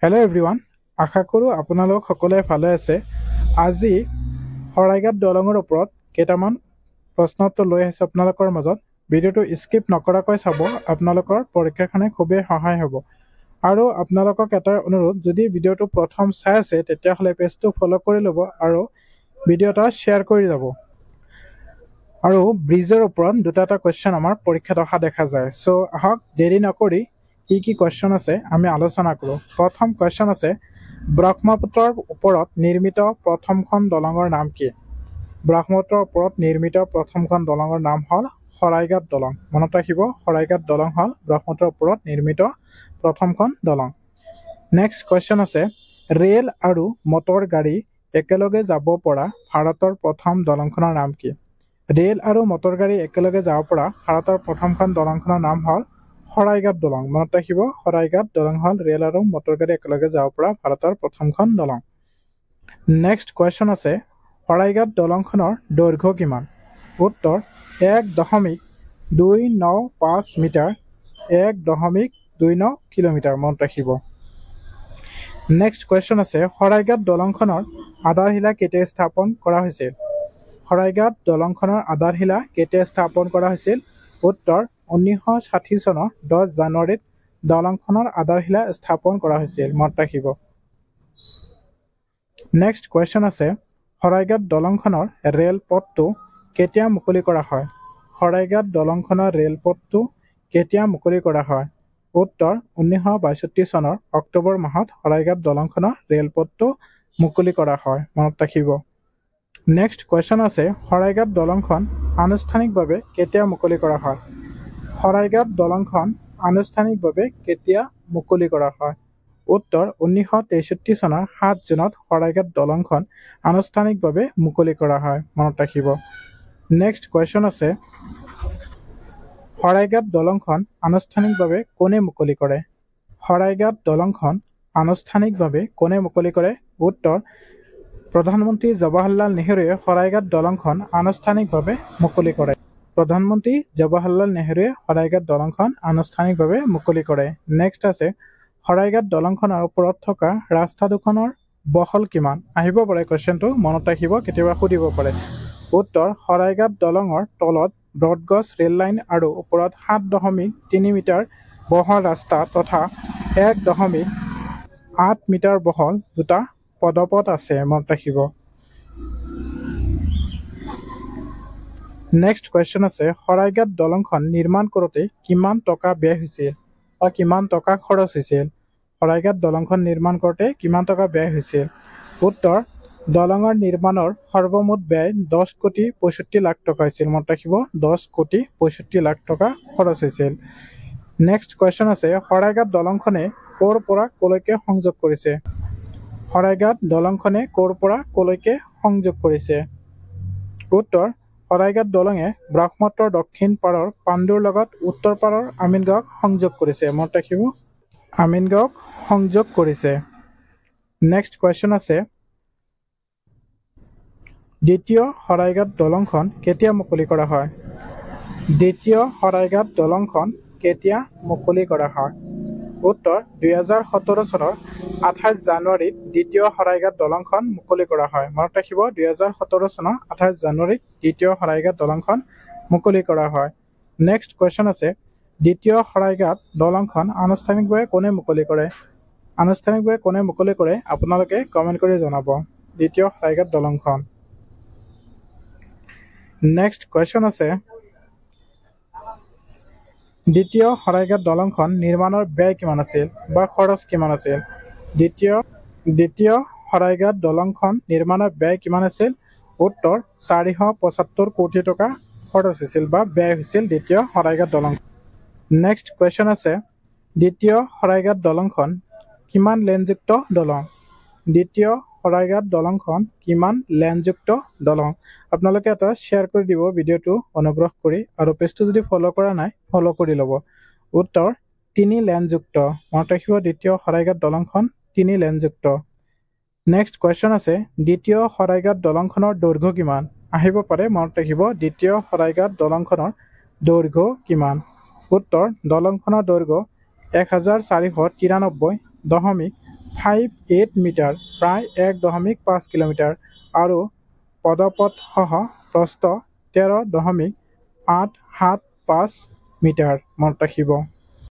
Hello' everyone, আশা কৰোঁ আপোনালোক সকলোৱে ভালে আছে। আজি শৰাইঘাট দলঙৰ ওপৰত কেইটামান প্ৰশ্ন উত্তৰ লৈ আহিছোঁ আপোনালোকৰ মাজত। ভিডিঅ'টো স্কিপ নকৰাকৈ চাব, আপোনালোকৰ পৰীক্ষাৰ কাৰণে খুবেই সহায় হ'ব। আৰু আপোনালোকক এটা অনুৰোধ, যদি ভিডিঅ'টো প্ৰথম চাই আছে তেতিয়াহ'লে পেজটো ফ'ল' কৰি ল'ব আৰু ভিডিঅ' এটা শ্বেয়াৰ কৰি যাব। আৰু ব্ৰিজৰ ওপৰত দুটা কুৱেশ্যন আমাৰ পৰীক্ষাত অহা দেখা যায়। চ' আহক দেৰি নকৰি কি কুৱেশ্যন আছে আমি আলোচনা কৰোঁ। প্ৰথম কুৱেশ্যন আছে, ব্ৰহ্মপুত্ৰৰ ওপৰত নিৰ্মিত প্ৰথমখন দলঙৰ নাম কি? ব্ৰহ্মপুত্ৰৰ ওপৰত নিৰ্মিত প্ৰথমখন দলঙৰ নাম হ'ল শৰাইঘাট দলং। মনত ৰাখিব, শৰাইঘাট দলং হ'ল ব্ৰহ্মপুত্ৰৰ ওপৰত নিৰ্মিত প্ৰথমখন দলং। নেক্সট কুৱেশ্যন আছে, ৰেল আৰু মটৰ গাড়ী একেলগে যাব পৰা ভাৰতৰ প্ৰথম দলংখনৰ নাম কি? ৰেল আৰু মটৰ গাড়ী একেলগে যাব পৰা ভাৰতৰ প্ৰথমখন দলংখনৰ নাম হ'ল শৰাইঘাট দলং। মনত ৰাখিব, শৰাইঘাট দলং হ'ল ৰেল আৰু মটৰ গাড়ী একেলগে যাব পৰা ভাৰতৰ প্ৰথমখন দলং। নেক্সট কুৱেশ্যন আছে, শৰাইঘাট দলংখনৰ দৈৰ্ঘ্য কিমান? উত্তৰ 1.295 মিটাৰ, 1.29 কিলোমিটাৰ। মনত ৰাখিব। নেক্সট কুৱেশ্যন আছে, শৰাইঘাট দলংখনৰ আধাৰশিলা কেতিয়া স্থাপন কৰা হৈছিল? শৰাইঘাট দলংখনৰ আধাৰশিলা কেতিয়া স্থাপন কৰা হৈছিল? উত্তৰ 1960 চনৰ 10 জানুৱাৰীত দলংখনৰ আধাৰশিলা স্থাপন কৰা হৈছিল। মনত ৰাখিব। নেক্সট কুৱেশ্যন আছে, শৰাইঘাট দলংখনৰ ৰেলপথটো কেতিয়া মুকলি কৰা হয়? শৰাইঘাট দলংখনৰ ৰেলপথটো কেতিয়া মুকলি কৰা হয়? উত্তৰ 1962 চনৰ অক্টোবৰ মাহত শৰাইঘাট দলংখনৰ ৰেলপথটো মুকলি কৰা হয়। মনত ৰাখিব। নেক্সট কুৱেশ্যন আছে, শৰাইঘাট দলংখন আনুষ্ঠানিকভাৱে কেতিয়া মুকলি কৰা হয়? শৰাইঘাট দলংখন আনুষ্ঠানিকভাৱে কেতিয়া মুকলি কৰা হয়? উত্তৰ 1963 চনৰ 7 জুনত শৰাইঘাট দলংখন আনুষ্ঠানিকভাৱে মুকলি কৰা হয়। মনত ৰাখিব। নেক্সট কুৱেশ্যন আছে, শৰাইঘাট দলংখন আনুষ্ঠানিকভাৱে কোনে মুকলি কৰে? শৰাইঘাট দলংখন আনুষ্ঠানিকভাৱে কোনে মুকলি কৰে? উত্তৰ প্ৰধানমন্ত্ৰী জৱাহৰলাল নেহৰুৱে শৰাইঘাট দলংখন আনুষ্ঠানিকভাৱে মুকলি কৰে। প্ৰধানমন্ত্ৰী জৱাহৰলাল নেহৰুৱে শৰাইঘাট দলংখন আনুষ্ঠানিকভাৱে মুকলি কৰে। নেক্সট আছে, শৰাইঘাট দলংখনৰ ওপৰত থকা ৰাস্তা দুখনৰ বহল কিমান? আহিব পাৰে কুৱেশ্যনটো, মনত ৰাখিব, কেতিয়াবা সুধিব পাৰে। উত্তৰ, শৰাইঘাট দলঙৰ তলত ব্ৰডগজ ৰেল লাইন আৰু ওপৰত 7.3 মিটাৰ বহল ৰাস্তা তথা 1.8 মিটাৰ বহল দুটা পদপথ আছে। মনত ৰাখিব। নেক্সট কুৱেশ্যন আছে, শৰাইঘাট দলংখন নিৰ্মাণ কৰোঁতে কিমান টকা ব্যয় হৈছিল বা কিমান টকা খৰচ হৈছিল? শৰাইঘাট দলংখন নিৰ্মাণ কৰোঁতে কিমান টকা ব্যয় হৈছিল? উত্তৰ, দলঙৰ নিৰ্মাণৰ সৰ্বমুঠ ব্যয় 10 কোটি 65 লাখ টকা হৈছিল। মনত ৰাখিব, 10 কোটি 65 লাখ টকা খৰচ হৈছিল। নেক্সট কুৱেশ্যন আছে, শৰাইঘাট দলংখনে ক'ৰ পৰা ক'লৈকে সংযোগ কৰিছে? শৰাইঘাট দলংখনে ক'ৰ পৰা ক'লৈকে সংযোগ কৰিছে? উত্তৰ, শৰাইঘাট দলঙে ব্ৰহ্মপুত্ৰৰ দক্ষিণ পাৰৰ পাণ্ডুৰ লগত উত্তৰ পাৰৰ আমিনগাঁৱক সংযোগ কৰিছে। মনত ৰাখিব, আমিনগাঁৱক সংযোগ কৰিছে। নেক্সট কুৱেশ্যন আছে, দ্বিতীয় শৰাইঘাট দলংখন কেতিয়া মুকলি কৰা হয়? দ্বিতীয় শৰাইঘাট দলংখন কেতিয়া মুকলি কৰা হয়? উত্তৰ, 2017 চনৰ 28 জানুৱাৰীত দ্বিতীয় শৰাইঘাট দলংখন মুকলি কৰা হয়। মনত ৰাখিব, 2017 চনৰ 28 জানুৱাৰীত দ্বিতীয় শৰাইঘাট দলংখন মুকলি কৰা হয়। নেক্সট কুৱেশ্যন আছে, দ্বিতীয় শৰাইঘাট দলংখন আনুষ্ঠানিকভাৱে কোনে মুকলি কৰে? আনুষ্ঠানিকভাৱে কোনে মুকলি কৰে আপোনালোকে কমেণ্ট কৰি জনাব। দ্বিতীয় শৰাইঘাট দলংখন। নেক্সট কুৱেশ্যন আছে, দ্বিতীয় শৰাইঘাট দলংখন নিৰ্মাণৰ ব্যয় কিমান আছিল বা খৰচ কিমান আছিল? দ্বিতীয় শৰাইঘাট দলংখন নিৰ্মাণৰ ব্যয় কিমান আছিল? উত্তৰ, 475 কোটি টকা খৰচ হৈছিল বা ব্যয় হৈছিল দ্বিতীয় শৰাইঘাট দলং। নেক্সট কুৱেশ্যন আছে, দ্বিতীয় শৰাইঘাট দলংখন কিমান লেনযুক্ত দলং? দ্বিতীয় শৰাইঘাট দলংখন কিমান লেনযুক্ত দলং? আপোনালোকে এটা শ্বেয়াৰ কৰি দিব ভিডিঅ'টো অনুগ্ৰহ কৰি, আৰু পেজটো যদি ফ'ল' কৰা নাই ফ'ল' কৰি ল'ব। উত্তৰ, 3 লেনযুক্ত। মনত ৰাখিব, দ্বিতীয় শৰাইঘাট দলংখন 3 লেনযুক্ত। নেক্সট কুৱেশ্যন আছে, দ্বিতীয় শৰাইঘাট দলংখনৰ দৈৰ্ঘ্য কিমান? আহিব পাৰে, মনত ৰাখিব, দ্বিতীয় শৰাইঘাট দলংখনৰ দৈৰ্ঘ্য কিমান? উত্তৰ, দলংখনৰ দৈৰ্ঘ্য 1493.5 1.58 মিটাৰ প্ৰায় 1.5 কিলোমিটাৰ আৰু পদপথসহ প্ৰস্থ 13.875 মিটাৰ মনত ৰাখিব।